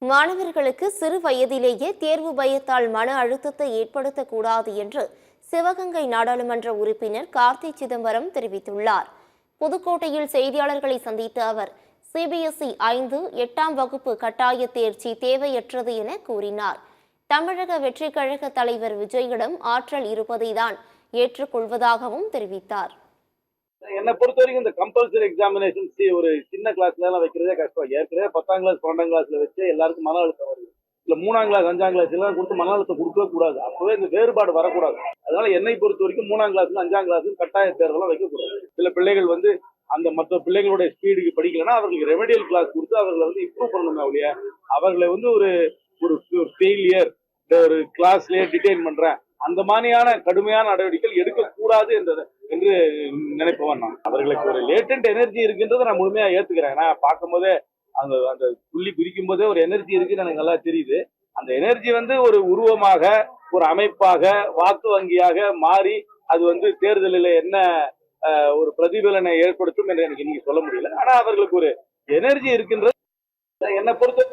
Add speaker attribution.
Speaker 1: மாணவர்களுக்கு சிறு வயதிலேயே தேர்வு பயத்தால் மன அழுத்தத்தை ஏற்படுத்தக்கூடாது என்று சிவகங்கை நாடாளுமன்ற உறுப்பினர் கார்த்தி சிதம்பரம் தெரிவித்துள்ளார். புதுக்கோட்டையில் செய்தியாளர்களை சந்தித்த அவர் சிபிஎஸ்இ 5, 8ஆம் வகுப்பு கட்டாய தேர்ச்சி தேவையற்றது என கூறினார். தமிழக வெற்றிக் கழக தலைவர் விஜயிடம் ஆற்றல் இருப்பதை தான் ஏற்றுக்கொள்வதாகவும் தெரிவித்தார்.
Speaker 2: என்னை பொறுத்த வரைக்கும் இந்த கம்பல்சரி எக்ஸாமினேஷன் ஒரு சின்ன கிளாஸ்ல எல்லாம் வைக்கிறதே கஷ்டம். ஏற்கனவே 10ஆம் கிளாஸ் 12ஆம் கிளாஸ்ல வச்சு எல்லாருக்கும் மன அழுத்தம் வருது. இல்ல 3ஆம் கிளாஸ் 5ஆம் கிளாஸ் எல்லாம் கொடுத்து மன அழுத்தம் கொடுக்கவே கூடாது. அப்பவே இந்த வேறுபாடு வரக்கூடாது. அதனால என்னை பொறுத்த வரைக்கும் 3ஆம் கிளாஸ் 5ஆம் கிளாஸ் கட்டாய தேர்வெல்லாம் வைக்கக்கூடாது. சில பிள்ளைகள் அந்த மற்ற பிள்ளைகளுடைய ஸ்பீடுக்கு படிக்கலன்னா அவர்களுக்கு ரெமெடியல் கிளாஸ் கொடுத்து அவர்களை இம்ப்ரூவ் பண்ணணும். அவளைய அவர்களை ஒரு ஒரு ஃபெயிலியர் ஒரு கிளாஸ்லயே டிடைன் பண்றேன் அந்த மாதிரியான கடுமையான நடவடிக்கைகள் எடுக்கக்கூடாது என்று நினைப்பவன் நான். அவர்களுக்கு ஒரு லேட்டன்ட் எனர்ஜி இருக்குன்றதை நான் முழுமையா ஏத்துக்கிறேன். நான் பார்க்கும் போதே அந்த அந்த புள்ளி குறிக்கும் போதே ஒரு எனர்ஜி இருக்குன்னு எனக்கு நல்லா தெரியுது. அந்த எனர்ஜி ஒரு உருவமாக ஒரு அமைப்பாக வாக்கு வங்கியாக மாறி அது தேர்தலில் என்ன ஒரு பிரதிபலனை ஏற்படுத்தும் என்று எனக்கு இன்னைக்கு சொல்ல முடியல. ஆனா அவர்களுக்கு ஒரு எனர்ஜி இருக்கின்றது என்னை பொறுத்த